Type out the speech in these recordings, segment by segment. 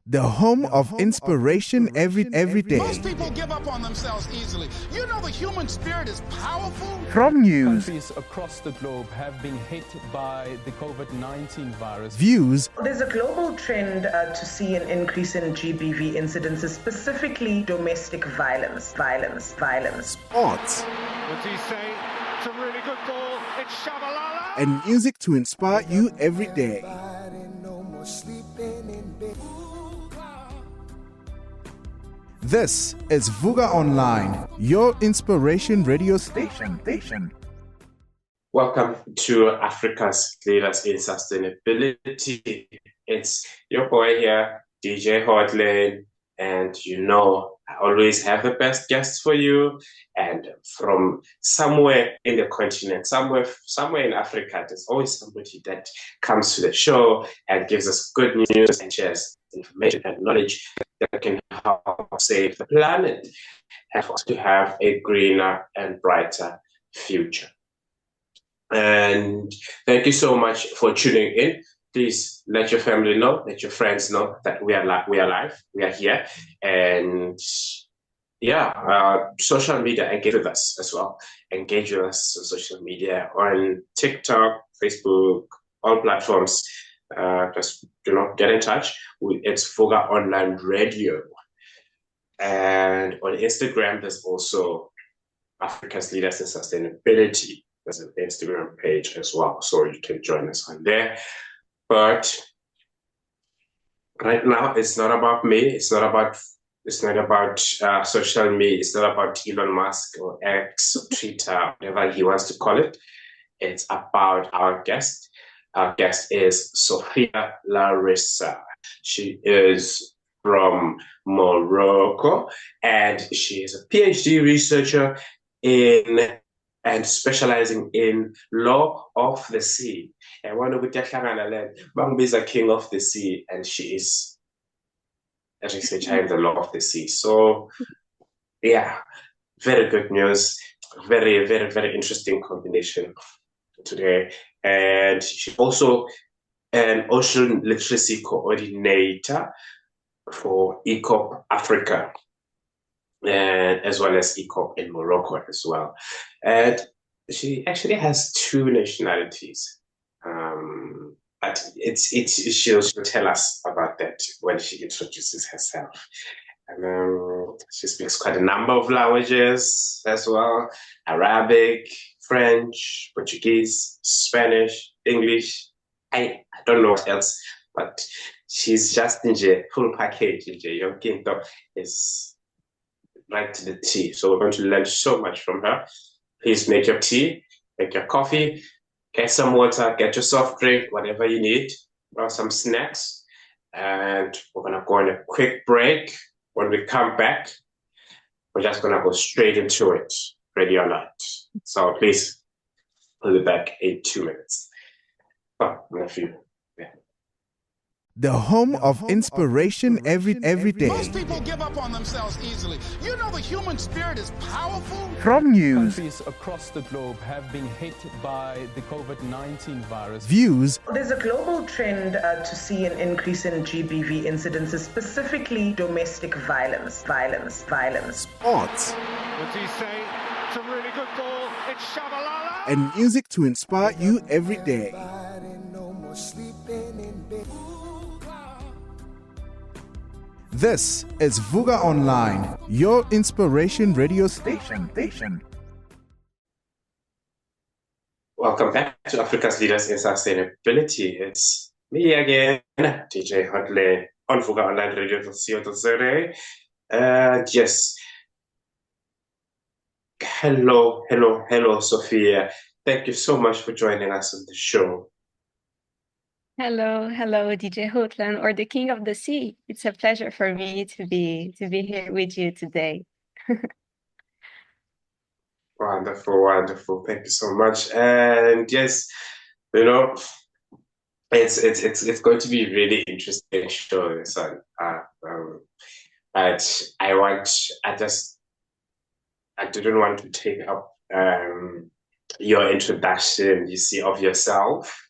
The home of inspiration every day. Most people give up on themselves easily. You know the human spirit is powerful. From news, countries across the globe have been hit by the COVID-19 virus. Views, there's a global trend to see an increase in GBV incidences, specifically domestic violence. Sports, What's he say? It's a really good ball. It's Shabalala. and music to inspire you every day. This is Vuga Online, your inspiration radio station. Welcome to Africa's Leaders in Sustainability. It's your boy here, DJ Hotlane, and I always have the best guests for you. And from somewhere in the continent, somewhere in Africa, there's always somebody that comes to the show and gives us good news and shares information and knowledge that can help save the planet and for us to have a greener and brighter future. And thank you so much for tuning in. Please let your family know, let your friends know that we are live, we are here, and social media, engage with us as well. Engage with us on social media, on TikTok, Facebook, all platforms. Just get in touch. It's Vuga Online Radio, and on Instagram there's also Africa's Leaders in Sustainability. There's an Instagram page as well, so you can join us on there. But right now, it's not about me. It's not about social media. It's not about Elon Musk or X or Twitter, whatever he wants to call it. It's about our guest. Our guest is Sophia Laarissa. She is from Morocco, and she is a PhD researcher and specializing in law of the sea. And one of the is a king of the sea, and she is a researcher in the law of the sea. So, very good news. Very, very, very interesting combination today. And she's also an ocean literacy coordinator for ECOP Africa, and as well as ECOP in Morocco as well. And she actually has two nationalities. But she'll tell us about that when she introduces herself. And she speaks quite a number of languages as well: Arabic, French, Portuguese, Spanish, English. I don't know what else, but she's just in the full package. Your kingdom is right to the tea. So we're going to learn so much from her. Please make your tea, make your coffee, get some water, get your soft drink, whatever you need, or some snacks. And we're going to go on a quick break. When we come back, we're just going to go straight into it, ready or not. So please, we'll be back in 2 minutes. The home of inspiration every day. Most people give up on themselves easily. You know the human spirit is powerful. From news, Countries across the globe have been hit by the COVID-19 virus. views, There's a global trend to see an increase in GBV incidences, specifically domestic violence. sports, What's he say? It's a really good ball. It's Shabalala. and music to inspire you every day. This is Vuga Online, your inspiration radio station. Welcome back to Africa's Leaders in Sustainability. It's me again, DJ Hotlane, on Vuga Online Radio .co.za. Yes. Hello, Sophia. Thank you so much for joining us on the show. Hello, DJ Hotlane, or the King of the Sea. It's a pleasure for me to be here with you today. Wonderful. Thank you so much. And yes, it's going to be a really interesting show. So, but I didn't want to take up your introduction, of yourself.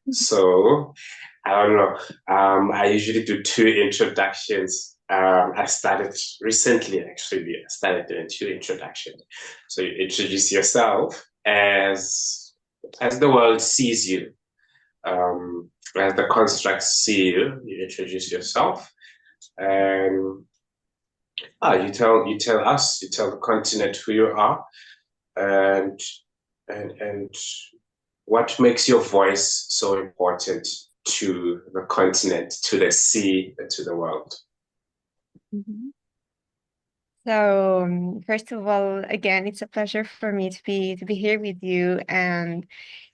So I don't know. I usually do two introductions. I started recently, actually. I started doing two introductions. So you introduce yourself as the world sees you, as the constructs see you. You introduce yourself, and you tell us, you tell the continent who you are, and and what makes your voice so important to the continent, to the sea, and to the world? Mhm. So, first of all, again, it's a pleasure for me to be here with you. And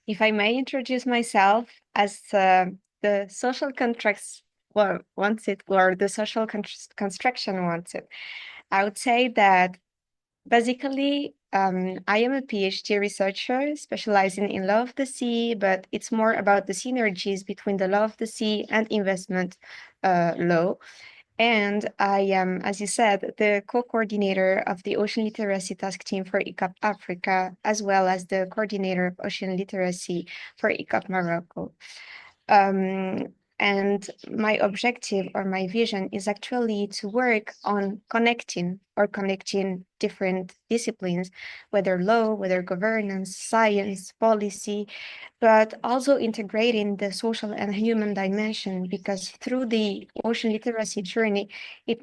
if I may introduce myself as the social contracts wants it, or the social construction wants it, I would say that basically, I am a PhD researcher specializing in law of the sea, but it's more about the synergies between the law of the sea and investment law. And I am, as you said, the co-coordinator of the Ocean Literacy Task Team for ICAP Africa, as well as the coordinator of Ocean Literacy for ICAP Morocco. And my objective or my vision is actually to work on connecting different disciplines, whether law, whether governance, science, policy, but also integrating the social and human dimension, because through the ocean literacy journey, it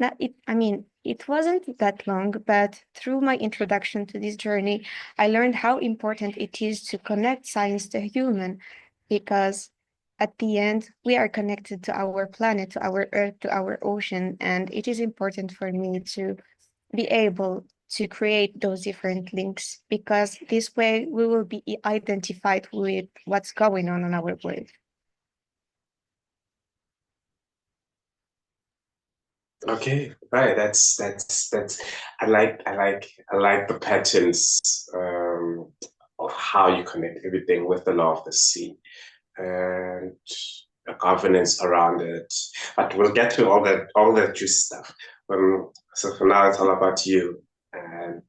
wasn't that long, but through my introduction to this journey, I learned how important it is to connect science to human, because at the end, we are connected to our planet, to our earth, to our ocean, and it is important for me to be able to create those different links, because this way we will be identified with what's going on our world. Okay, right. That's. I like the patterns of how you connect everything with the law of the sea and the governance around it. But we'll get to all that juicy stuff. So for now, it's all about you, and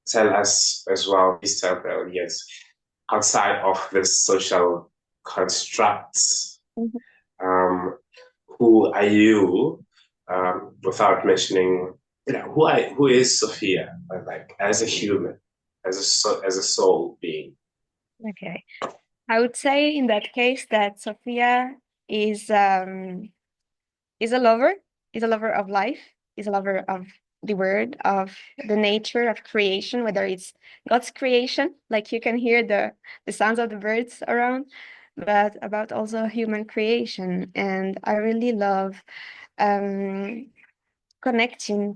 tell us as well. Please tell the audience outside of this social constructs. Mhm. Um, who are you, without mentioning, who is Sophia, like as a human, as a soul being? Okay. I would say in that case that Sophia is um is a lover, is a lover of life, is a lover of the word, of the nature of creation, whether it's God's creation, like you can hear the sounds of the birds around, but about also human creation. And I really love um, connecting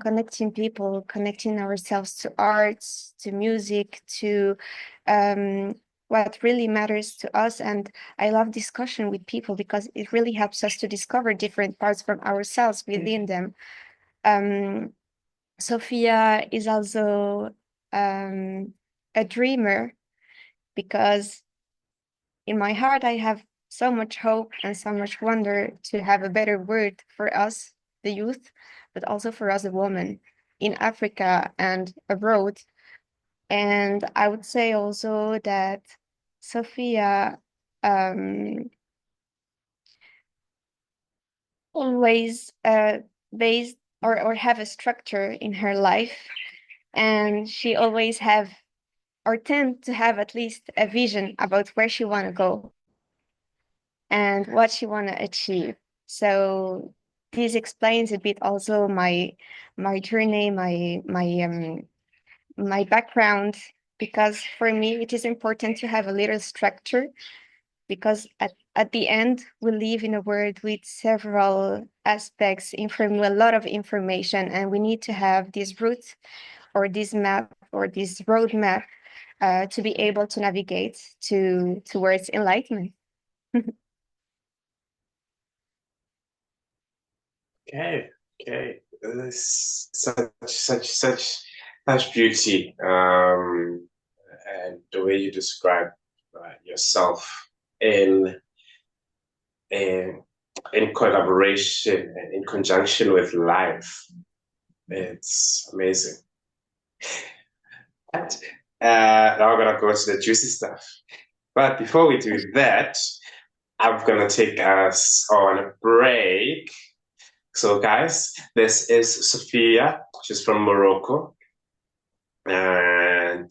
people, connecting ourselves to arts, to music, to um, what really matters to us. And I love discussion with people because it really helps us to discover different parts from ourselves within them. Um, Sophia is also a dreamer, because in my heart I have so much hope and so much wonder to have a better word for us, the youth, but also for us, the women in Africa and abroad. And I would say also that Sophia um, always based or have a structure in her life, and she always have or tend to have at least a vision about where she want to go and what she want to achieve. So this explains a bit also my journey, my background, because for me it is important to have a little structure, because at the end we live in a world with several aspects, a lot of information, and we need to have this route or this map or this roadmap to be able to navigate towards enlightenment. Okay, okay. Such beauty, and the way you describe yourself in in in collaboration and in conjunction with life. It's amazing. But now I'm gonna go to the juicy stuff. But before we do that, I'm gonna take us on a break. So, guys, this is Sophia. She's from Morocco. And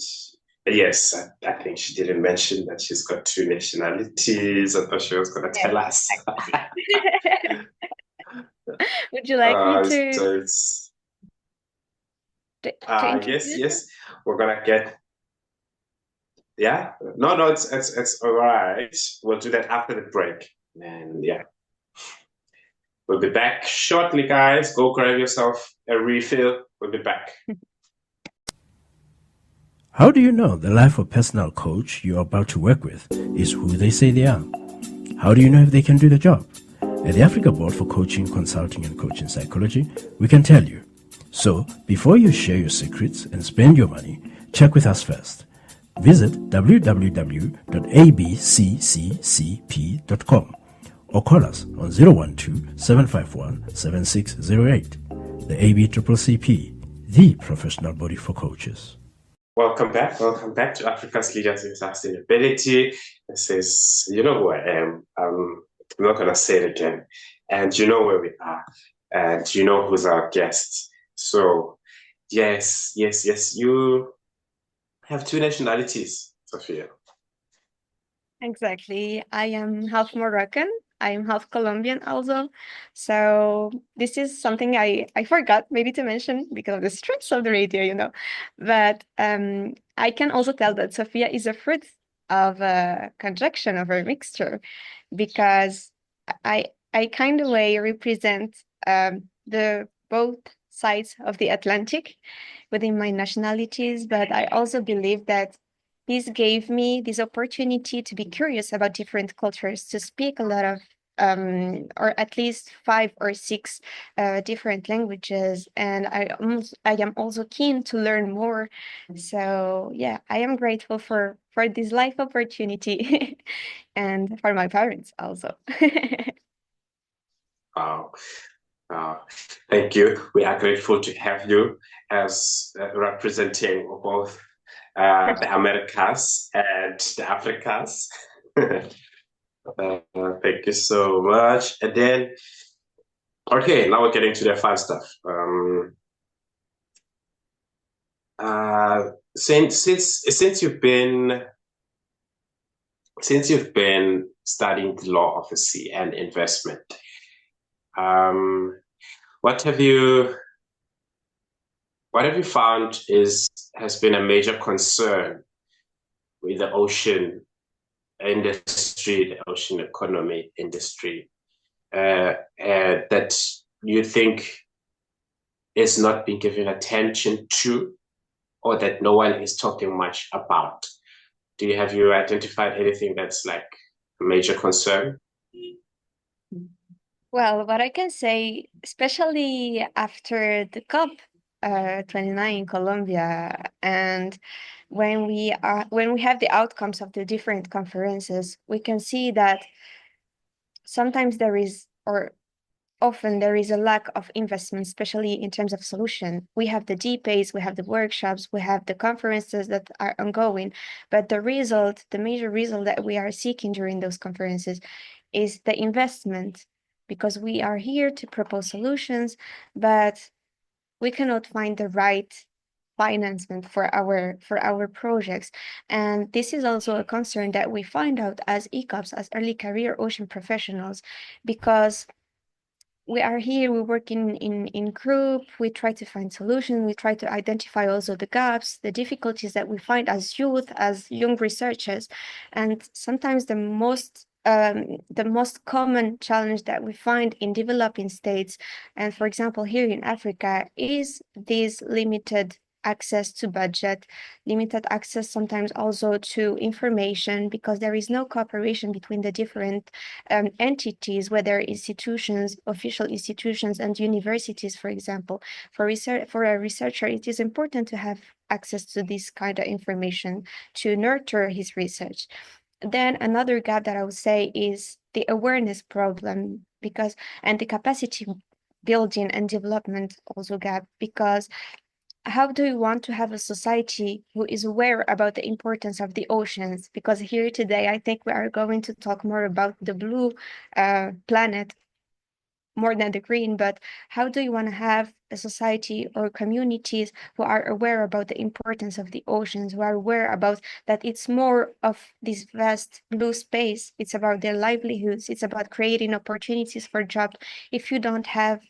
yes, I think she didn't mention that she's got 2 nationalities. I thought she was going to tell us. Would you like me to, So it's, to yes, introduce? yes, we're going to get, yeah, no, it's all right. We'll do that after the break. And yeah, we'll be back shortly, guys. Go grab yourself a refill. We'll be back. How do you know the life of personal coach you're about to work with is who they say they are? How do you know if they can do the job? At the Africa Board for Coaching, Consulting and Coaching Psychology, we can tell you. So, before you share your secrets and spend your money, check with us first. Visit www.abccccp.com or call us on 012-751-7608. The ABCCP, the professional body for coaches. Welcome back to Africa's Leaders in Sustainability. This is, you know who I am. I'm not going to say it again. And you know where we are. And you know who's our guest. So, yes, you have 2 nationalities, Sophia. Exactly. I am half Moroccan. I am half Colombian also. So this is something I forgot maybe to mention because of the stress of the radio, you know. But I can also tell that Sophia is a fruit of a conjunction of a mixture, because I kind of way represent the both sides of the Atlantic within my nationalities, but I also believe that this gave me this opportunity to be curious about different cultures, to speak a lot of or at least 5 or 6 different languages, and I am also keen to learn more. So yeah, I am grateful for this life opportunity and for my parents also. Wow. Thank you. We are grateful to have you as representing both the Americas and the Africas. Thank you so much. And then, okay, now we're getting to the fun stuff. Since you've been studying the law of the sea and investment, what have you found has been a major concern with the ocean industry, the ocean economy industry, that you think is not being given attention to, or that no one is talking much about? Have you identified anything that's like a major concern? Well, what I can say, especially after the COP 29 in Colombia, and when we have the outcomes of the different conferences, we can see that sometimes there is, or often there is, a lack of investment, especially in terms of solution. We have the debates, we have the workshops, we have the conferences that are ongoing, but the major result that we are seeking during those conferences is the investment, because we are here to propose solutions, but we cannot find the right financement for our projects. And this is also a concern that we find out as ECOPs, as early career ocean professionals, because we are here, we work in group, we try to find solutions, we try to identify also the gaps, the difficulties that we find as youth, as young researchers. And sometimes the most common challenge that we find in developing states, and for example here in Africa, is this limited access to budget, limited access sometimes also to information, because there is no cooperation between the different entities, whether institutions, official institutions, and universities, for example. For a researcher, it is important to have access to this kind of information to nurture his research. Then another gap that I would say is the awareness problem, and the capacity building and development also gap, because how do you want to have a society who is aware about the importance of the oceans? Because here today, I think we are going to talk more about the blue planet more than the green, but how do you want to have a society or communities who are aware about the importance of the oceans, who are aware about that it's more of this vast blue space, it's about their livelihoods, it's about creating opportunities for jobs. If you don't have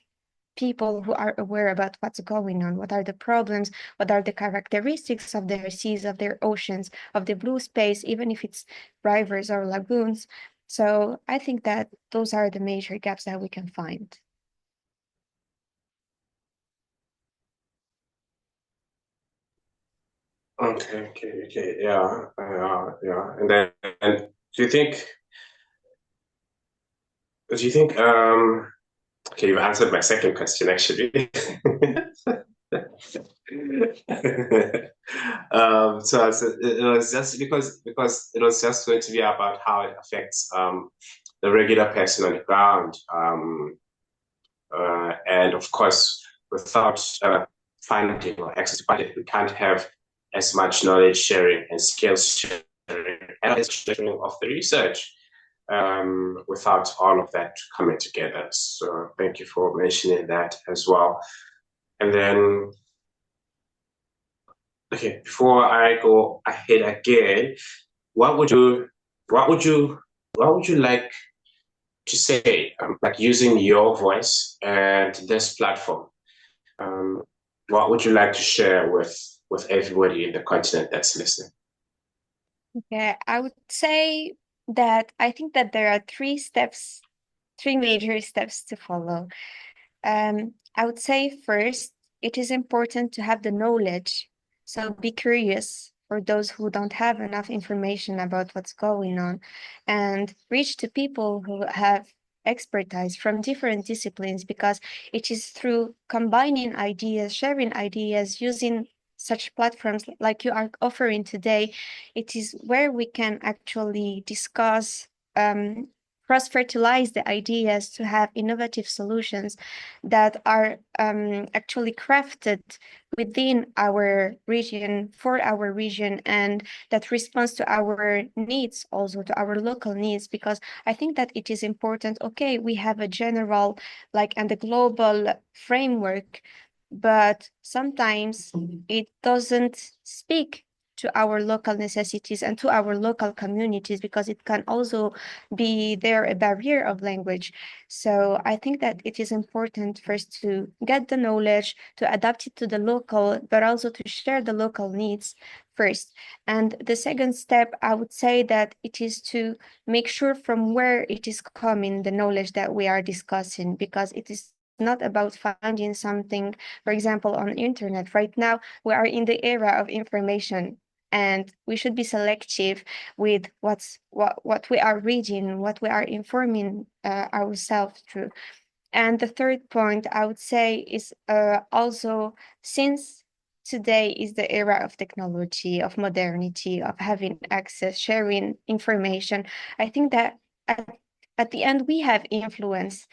people who are aware about what's going on, what are the problems, what are the characteristics of their seas, of their oceans, of the blue space, even if it's rivers or lagoons. So I think that those are the major gaps that we can find. Okay, yeah. And then, and do you think, okay, you've answered my second question actually. So it was just because it was just going to be about how it affects the regular person on the ground. And of course, without funding or access to funding, we can't have as much knowledge sharing and skills sharing and sharing of the research without all of that coming together. So thank you for mentioning that as well. And then, okay, before I go ahead again, what would you like to say, like using your voice and this platform? What would you like to share with everybody in the continent that's listening? Okay, I would say that I think that there are three major steps to follow. I would say first, it is important to have the knowledge. So be curious for those who don't have enough information about what's going on, and reach to people who have expertise from different disciplines, because it is through combining ideas, sharing ideas, using such platforms like you are offering today, it is where we can actually discuss, cross-fertilize the ideas to have innovative solutions that are actually crafted within our region, for our region, and that responds to our needs, also to our local needs. Because I think that it is important, okay, we have a general, like, and a global framework, but sometimes it doesn't speak to our local necessities and to our local communities, because it can also be there a barrier of language. So I think that it is important first to get the knowledge, to adapt it to the local, but also to share the local needs first. And the second step, I would say that it is to make sure from where it is coming, the knowledge that we are discussing, because it is not about finding something, for example, on the internet. Right now, we are in the era of information, and we should be selective with what we are reading, what we are informing ourselves through. And the third point I would say is also, since today is the era of technology, of modernity, of having access, sharing information, I think that at the end we have influence,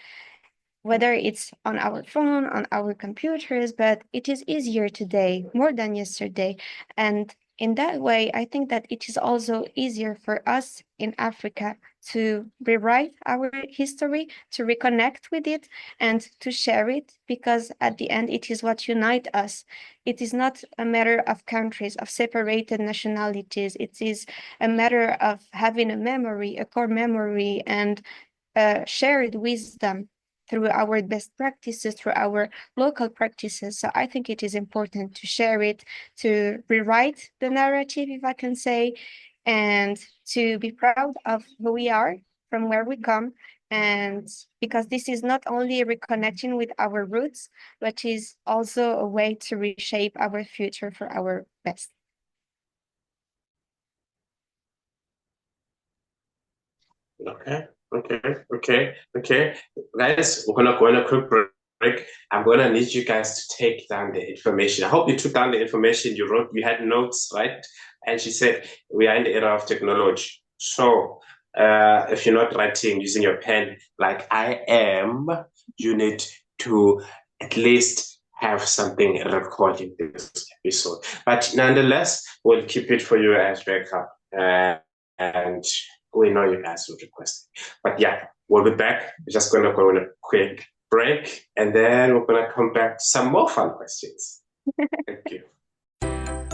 whether it's on our phone, on our computers, but it is easier today more than yesterday. And in that way, I think that it is also easier for us in Africa to rewrite our history, to reconnect with it, and to share it, because at the end, it is what unites us. It is not a matter of countries, of separated nationalities. It is a matter of having a memory, a core memory, and shared wisdom through our best practices, through our local practices. So I think it is important to share it, to rewrite the narrative, if I can say, and to be proud of who we are, from where we come. And because this is not only reconnecting with our roots, but is also a way to reshape our future for our best. Okay. Guys, we're gonna go on a quick break. I'm gonna need you guys to take down the information. I hope you took down the information you wrote. You had notes, right? And she said we are in the era of technology. So if you're not writing using your pen like I am, you need to at least have something recording this episode. But nonetheless, we'll keep it for you as backup. And we know you guys will request it. But yeah, we'll be back. We're just going to go on a quick break, and then we're going to come back to some more fun questions. Thank you.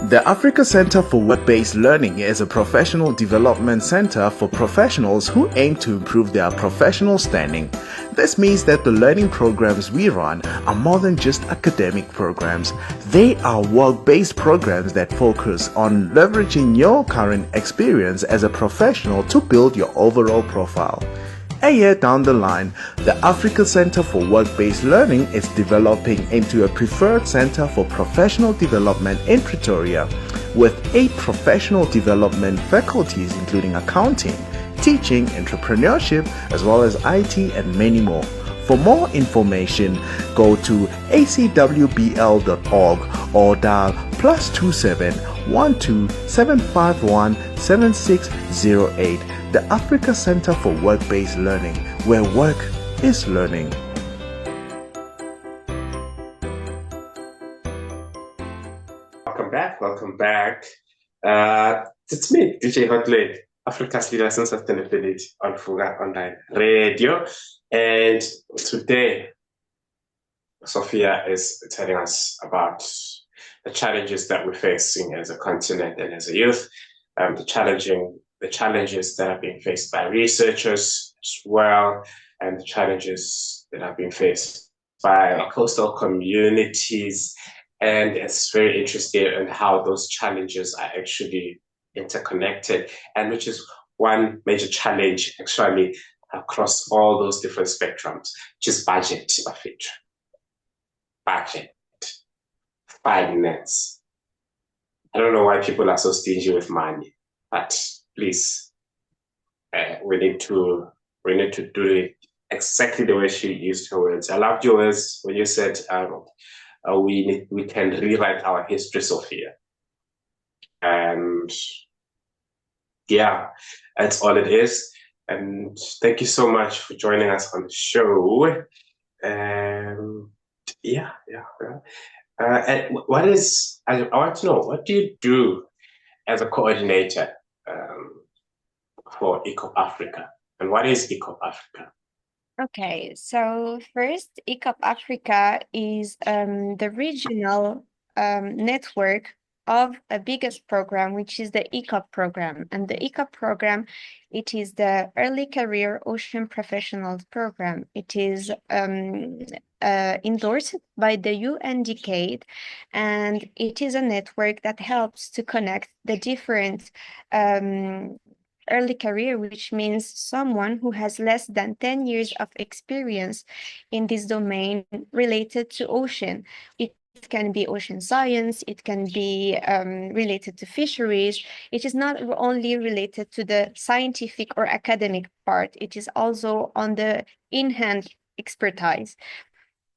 The Africa Center for Work-Based Learning is a professional development center for professionals who aim to improve their professional standing. This means that the learning programs we run are more than just academic programs. They are work-based programs that focus on leveraging your current experience as a professional to build your overall profile. A year down the line, the Africa Center for Work-Based Learning is developing into a preferred center for professional development in Pretoria, with 8 professional development faculties including accounting, teaching, entrepreneurship, as well as IT and many more. For more information, go to acwbl.org or dial +27 12 751 7608. The Africa Center for Work-Based Learning, where work is learning. Welcome back. It's me, DJ Hotlane, Africa's Leaders in Sustainability on Fuga Online Radio. And today, Sophia is telling us about the challenges that we're facing as a continent and as a youth, the challenges that are being faced by researchers as well, and the challenges that are being faced by coastal communities. And it's very interesting in how those challenges are actually interconnected, and which is one major challenge actually across all those different spectrums, which is budget, finance. I don't know why people are so stingy with money, but please, we need to do it exactly the way she used her words. I loved your words when you said we can rewrite our history, Sophia. And yeah, that's all it is. And thank you so much for joining us on the show. And I want to know, what do you do as a coordinator for ECOP Africa? And what is ECOP Africa? Okay, so first, ECOP Africa is the regional network of a biggest program, which is the ECOP program. And the ECOP program, it is the Early Career Ocean Professionals Program. It is endorsed by the UN Decade, and it is a network that helps to connect the different early career, which means someone who has less than 10 years of experience in this domain related to ocean. It can be ocean science, it can be related to fisheries. It is not only related to the scientific or academic part, it is also on the in-hand expertise.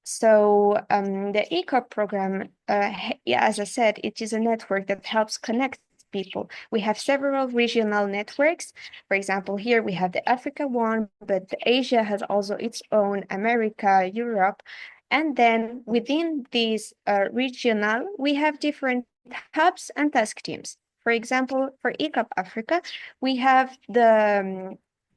So the ECOP program, as I said, it is a network that helps connect people. We have several regional networks. For example, here we have the Africa one, but Asia has also its own, America, Europe. And then within these regional, we have different hubs and task teams. For example, for ECOP Africa, we have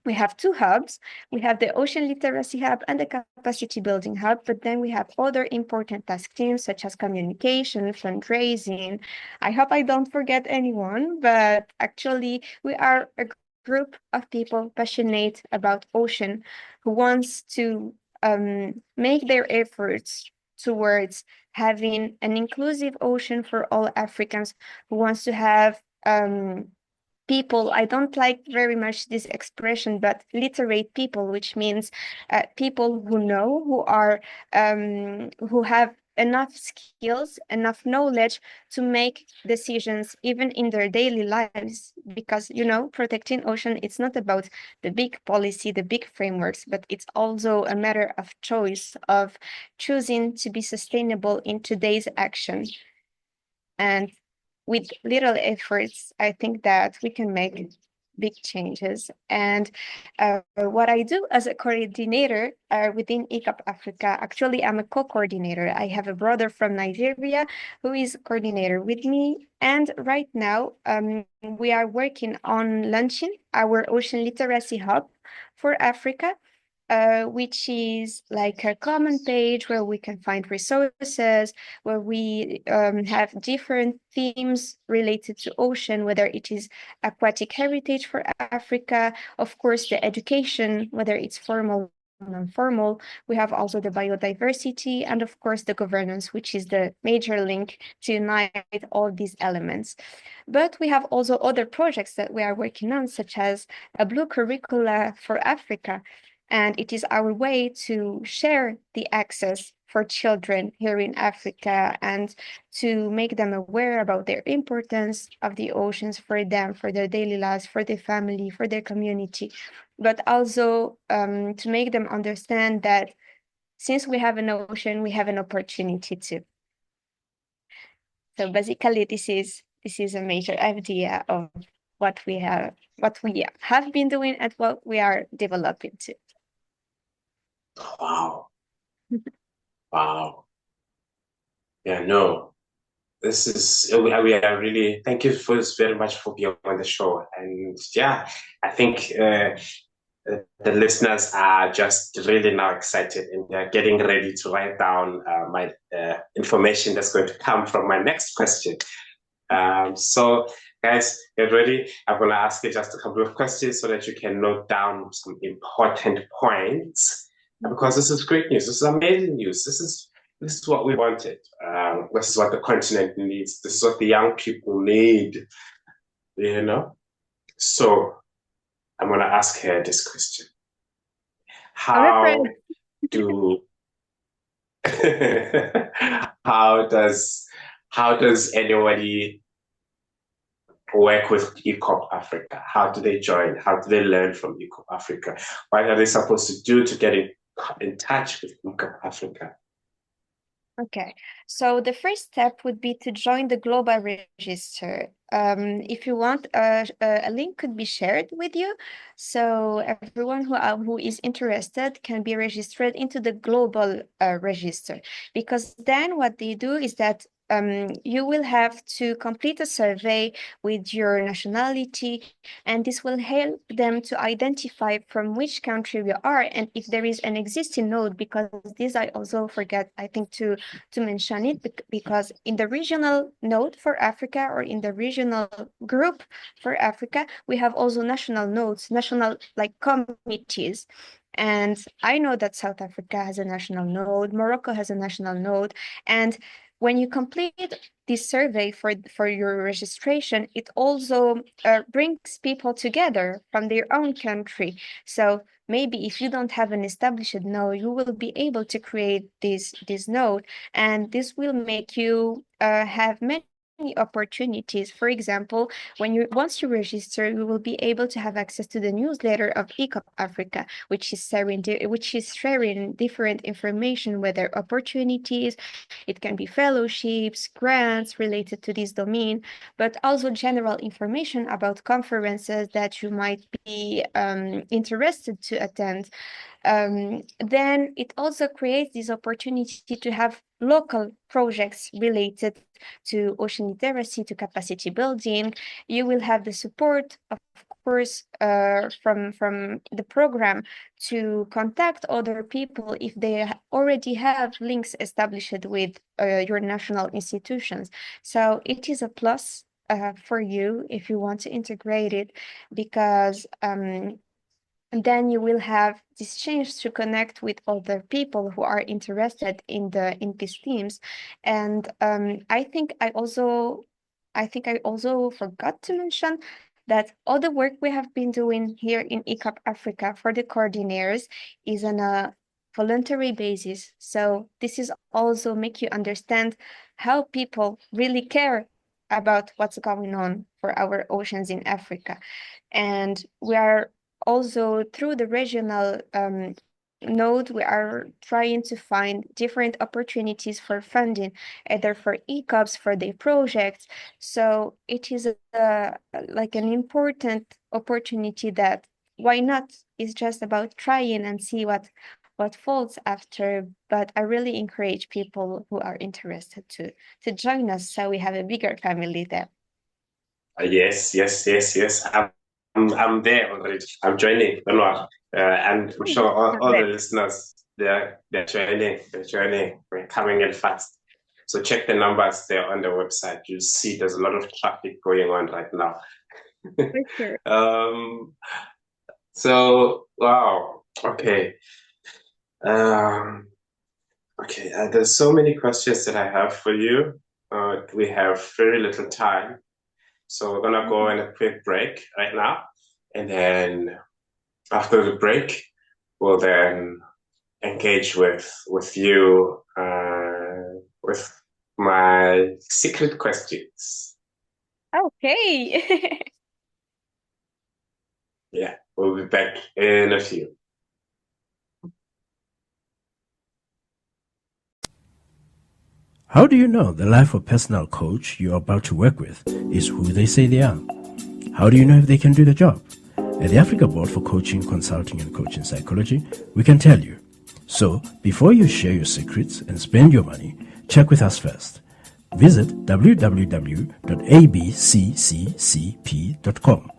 we have 2 hubs. We have the Ocean Literacy Hub and the Capacity Building Hub, but then we have other important task teams such as communication, fundraising. I hope I don't forget anyone, but actually we are a group of people passionate about ocean who wants to make their efforts towards having an inclusive ocean for all Africans, who wants to have people, I don't like very much this expression, but literate people, which means people who know, who have enough skills, enough knowledge to make decisions even in their daily lives. Because, you know, protecting ocean, it's not about the big policy, the big frameworks, but it's also a matter of choice, of choosing to be sustainable in today's action. And with little efforts, I think that we can make big changes. And what I do as a coordinator within ECOP Africa, actually, I'm a co-coordinator. I have a brother from Nigeria who is a coordinator with me. And right now, we are working on launching our Ocean Literacy Hub for Africa, which is like a common page where we can find resources, where we have different themes related to ocean, whether it is aquatic heritage for Africa, of course, the education, whether it's formal, non-formal. We have also the biodiversity and, of course, the governance, which is the major link to unite all these elements. But we have also other projects that we are working on, such as a blue curricula for Africa. And it is our way to share the access for children here in Africa and to make them aware about their importance of the oceans for them, for their daily lives, for their family, for their community, but also to make them understand that since we have an ocean, we have an opportunity too. So basically, this is a major idea of what we have been doing and what we are developing too. Wow. Wow. Yeah, no, this is, we are really, thank you very much for being on the show. And yeah, I think the listeners are just really now excited and they're getting ready to write down my information that's going to come from my next question. So guys, get ready. I'm going to ask you just a couple of questions so that you can note down some important points. Because this is great news. This is amazing news. This is what we wanted. This is what the continent needs. This is what the young people need. You know? So I'm gonna ask her this question. How do how does anybody work with ECOP Africa? How do they join? How do they learn from ECOP Africa? What are they supposed to do to get in touch with ECOP Africa? Okay, so the first step would be to join the global register. If you want, a link could be shared with you, so everyone who is interested can be registered into the global register. Because then what they do is that you will have to complete a survey with your nationality, and this will help them to identify from which country you are and if there is an existing node, because this I also forget, I think, to mention it, because in the regional node for Africa or in the regional group for Africa, we have also national nodes, national like committees. And I know that South Africa has a national node, Morocco has a national node, and when you complete this survey for your registration, it also brings people together from their own country. So maybe if you don't have an established node, you will be able to create this node, and this will make you have many opportunities. For example, once you register, you will be able to have access to the newsletter of ECOP Africa, which is sharing different information, whether opportunities, it can be fellowships, grants related to this domain, but also general information about conferences that you might be interested to attend. Then it also creates this opportunity to have local projects related to ocean literacy, to capacity building. You will have the support, of course, from the program to contact other people if they already have links established with your national institutions. So it is a plus for you if you want to integrate it, because and then you will have this chance to connect with other people who are interested in these themes. And I think I also forgot to mention that all the work we have been doing here in ECOP Africa for the coordinators is on a voluntary basis. So this is also make you understand how people really care about what's going on for our oceans in Africa. And we are also, through the regional node, we are trying to find different opportunities for funding, either for ECOPs, for their projects. So it is like an important opportunity that why not? It's just about trying and see what folds after. But I really encourage people who are interested to join us, so we have a bigger family there. Yes. I'm there already. I'm joining. Don't worry. And I'm sure all the listeners, they're joining. They're joining. We're coming in fast. So check the numbers there on the website. You'll see there's a lot of traffic going on right now. For sure. So wow. Okay. Okay. There's so many questions that I have for you. We have very little time. So we're gonna go on a quick break right now. And then after the break, we'll then engage with you with my secret questions. Okay. Yeah, we'll be back in a few. How do you know the life of personal coach you're about to work with is who they say they are? How do you know if they can do the job? At the Africa Board for Coaching, Consulting and Coaching Psychology, we can tell you. So, before you share your secrets and spend your money, check with us first. Visit www.abccccp.com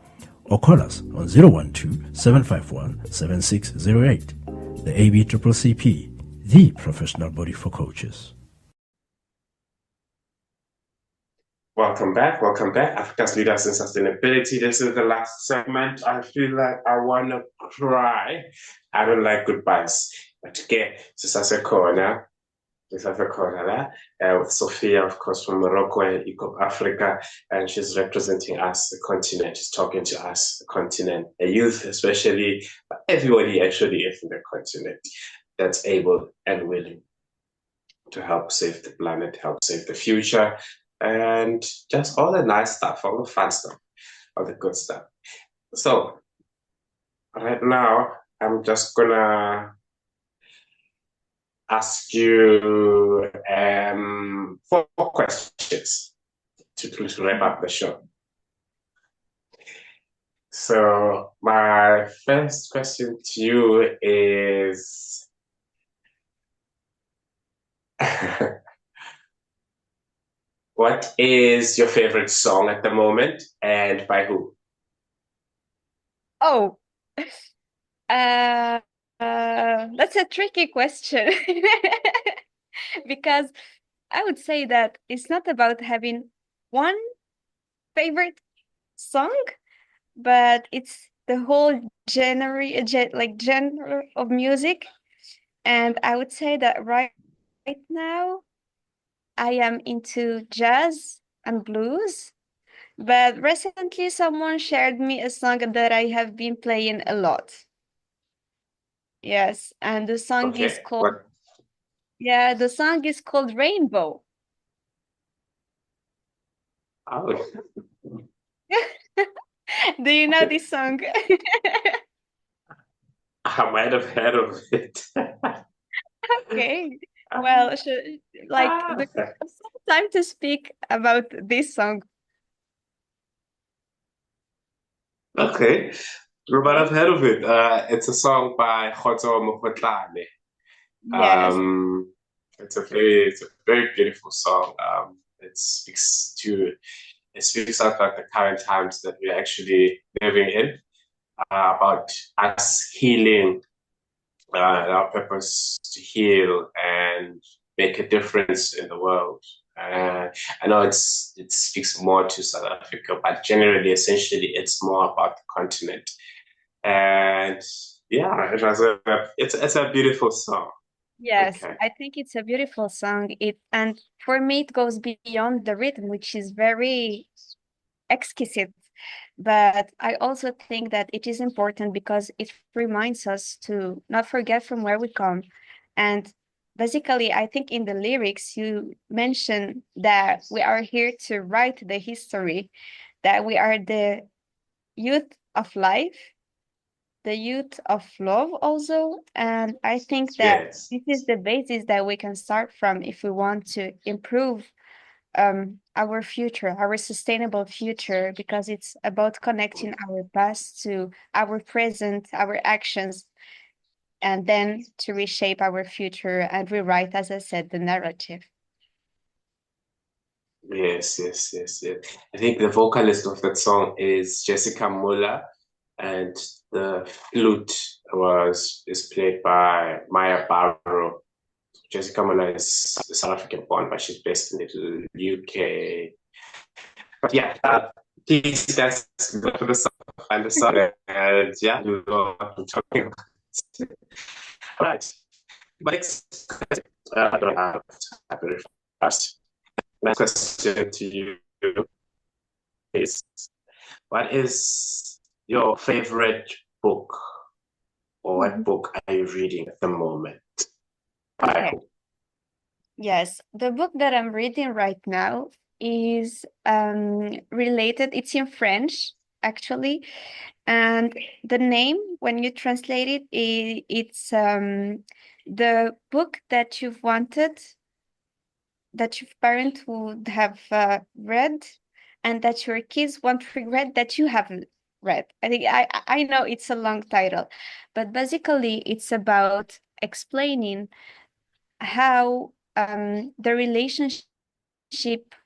or call us on 012-751-7608. The ABCCP, the professional body for coaches. Welcome back, Africa's Leaders in Sustainability. This is the last segment. I feel like I want to cry. I don't like goodbyes. But again, this is a corner. With Sophia, of course, from Morocco and Eco Africa, and she's representing us, the continent. She's talking to us, the continent, the youth, especially, but everybody actually is in the continent that's able and willing to help save the planet, help save the future, and just all the nice stuff, all the fun stuff, all the good stuff. So, right now, I'm just gonna ask you 4 questions to wrap up the show. So my first question to you is what is your favorite song at the moment and by who? Oh, that's a tricky question because I would say that it's not about having one favorite song, but it's the whole genre of music. And I would say that right now I am into jazz and blues. But recently someone shared me a song that I have been playing a lot. Yes, and the song is called the song is called Rainbow. Oh. Do you know this song? I might have heard of it. Okay. Well, time to speak about this song. Okay. You might have heard of it. It's a song by Hotlane. Yes. It's a very beautiful song. It speaks out about the current times that we're actually living in, about us healing, our purpose to heal and make a difference in the world. I know it speaks more to South Africa, but generally, essentially, it's more about the continent. And yeah, it's a beautiful song. Yes, Okay. I think it's a beautiful song. And for me, it goes beyond the rhythm, which is very exquisite. But I also think that it is important because it reminds us to not forget from where we come. And basically, I think in the lyrics, you mention that we are here to write the history, that we are the youth of life, the youth of love also. And I think that Yes. this is the basis that we can start from if we want to improve our future, our sustainable future, because it's about connecting our past to our present, our actions, and then to reshape our future and rewrite, as I said, the narrative. Yes, yes, yes, yes. I think the vocalist of that song is Jessica Muller, and the flute is played by Maya Barrow. Jessica Muller is South African born, but she's based in the UK. But yeah, please let's go to the song and the song, and yeah, you know what I'm talking about. Right. But next, I don't have very fast. Next question to you is, what is your favorite book, or what book are you reading at the moment? Okay. Yes, the book that I'm reading right now is related. It's in French, actually, and the name, when you translate it, it's the book that you've wanted, that your parent would have read, and that your kids won't regret that you haven't read. I think I know it's a long title, but basically it's about explaining how the relationship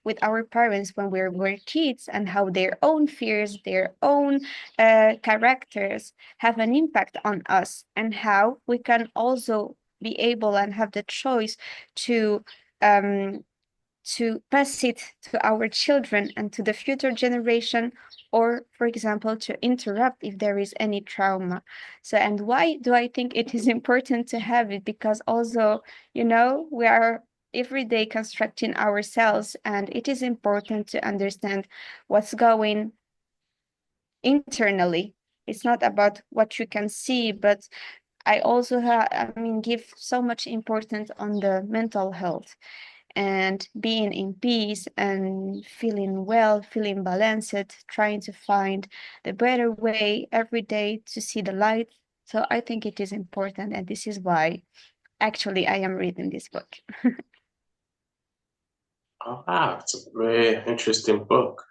with our parents when we're kids, and how their own fears, their own characters have an impact on us, and how we can also be able and have the choice um, to pass it to our children and to the future generation, or for example to interrupt if there is any trauma. So, and why do I think it is important to have it? Because also, we are every day constructing ourselves, and it is important to understand what's going internally. It's not about what you can see, but I also give so much importance on the mental health and being in peace and feeling well, feeling balanced, trying to find the better way every day to see the light. So I think it is important, and this is why actually I am reading this book. Oh, wow, it's a very interesting book.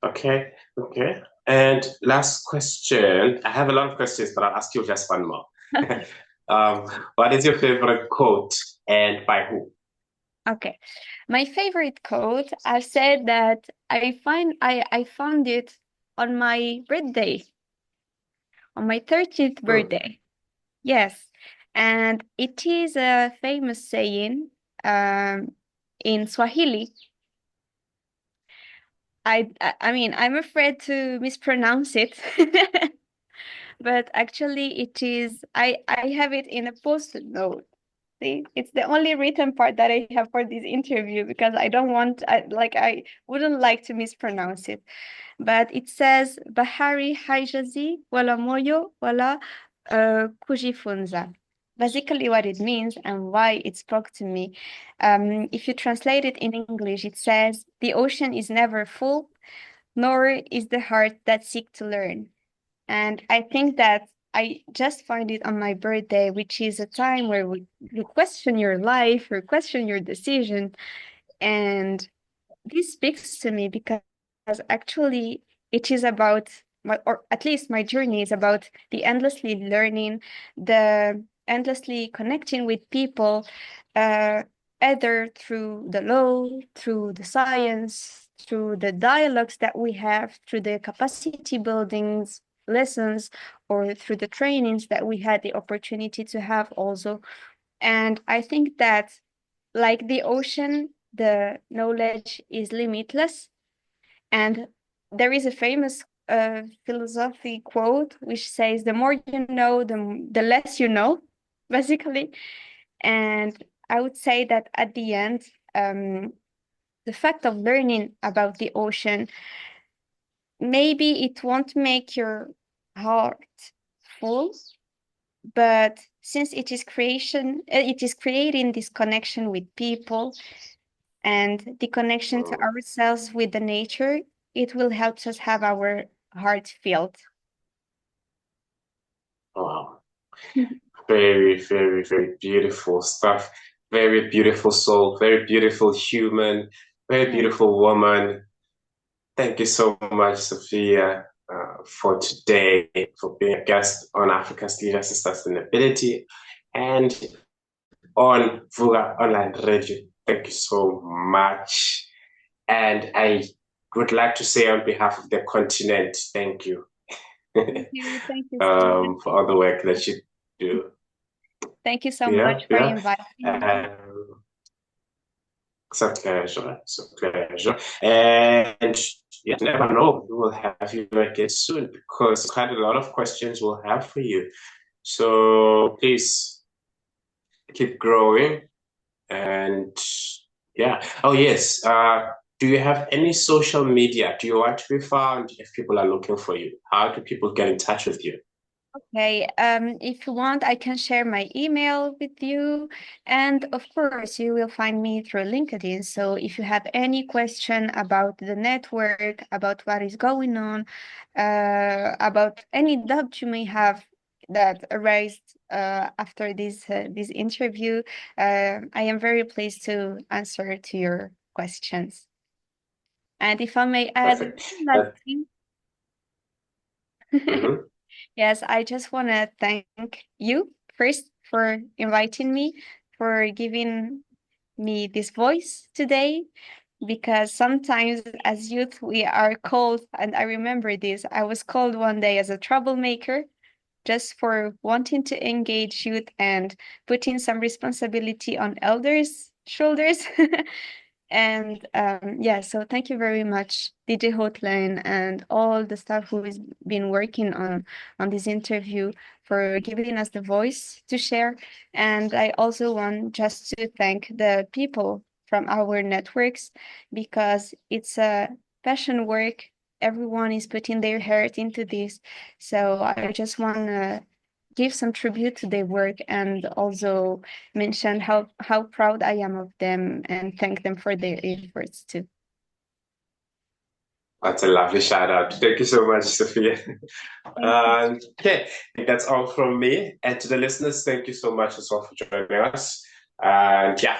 Okay, okay. And last question. I have a lot of questions, but I'll ask you just one more. What is your favorite quote, and by who? Okay. My favorite quote, I said that I found it on my birthday, on my 30th birthday. Yes. And it is a famous saying in Swahili. I'm afraid to mispronounce it. But actually it is, I have it in a post-it note. See, it's the only written part that I have for this interview, because I don't want, I wouldn't like to mispronounce it. But it says, Bahari haijazi wala moyo wala kujifunza. Basically what it means and why it spoke to me. If you translate it in English, it says, the ocean is never full, nor is the heart that seek to learn. And I think that I just find it on my birthday, which is a time where you question your life, or question your decision. And this speaks to me because actually it is about or at least my journey is about the endlessly learning, the endlessly connecting with people, either through the law, through the science, through the dialogues that we have, through the capacity buildings lessons, or through the trainings that we had the opportunity to have also. And I think that, like the ocean, the knowledge is limitless. And there is a famous philosophy quote which says, the more you know, the less you know, basically. And I would say that at the end, the fact of learning about the ocean, maybe it won't make your heart full, but since it is creating this connection with people and the connection to ourselves with the nature, it will help us have our heart filled. Wow. Very, very, very beautiful stuff. Very beautiful soul, very beautiful human, Very beautiful woman. Thank you so much, Sophia, for today, for being a guest on Africa's Leaders in Sustainability and on Vuga Online Radio. Thank you so much. And I would like to say on behalf of the continent, thank you. Thank you so much. For all the work that you do. Thank you so much for inviting me. It's a pleasure. It's a pleasure. And you never know, we will have you again soon because quite a lot of questions we'll have for you. So please keep growing. And yeah. Oh, yes. Do you have any social media? Do you want to be found if people are looking for you? How do people get in touch with you? Okay, if you want, I can share my email with you. And of course, you will find me through LinkedIn. So if you have any question about the network, about what is going on, about any doubt you may have that arose after this interview, I am very pleased to answer to your questions. And if I may add one last thing. Yes, I just want to thank you first for inviting me, for giving me this voice today, because sometimes as youth we are called, and I remember this, I was called one day as a troublemaker just for wanting to engage youth and putting some responsibility on elders' shoulders. And yeah, so thank you very much, DJ Hotlane, and all the staff who has been working on this interview for giving us the voice to share. And I also want just to thank the people from our networks, because it's a passion work. Everyone is putting their heart into this. So I just want to give some tribute to their work and also mention how proud I am of them and thank them for their efforts too. That's a lovely shout out. Thank you so much, Sophia. Okay, that's all from me. And to the listeners, thank you so much as well for joining us. And yeah,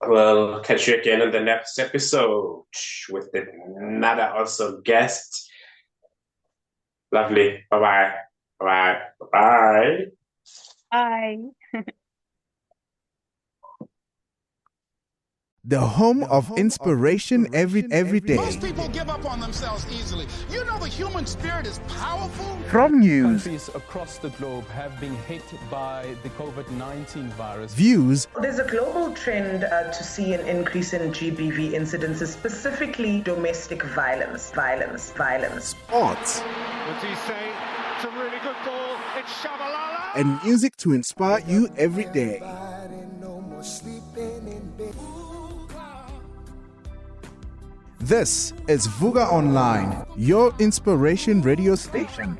we'll catch you again in the next episode with another awesome guest. Lovely. Bye-bye. Bye. Bye. Bye. The home of inspiration every day. Most people give up on themselves easily. You know the human spirit is powerful. From news, Countries across the globe have been hit by the COVID-19 virus. views, There's a global trend to see an increase in GBV incidences, specifically domestic violence. sports, What's he say? It's a really good ball. It's Shabalala. and music to inspire you every day. This is Vuga Online, your inspiration radio station.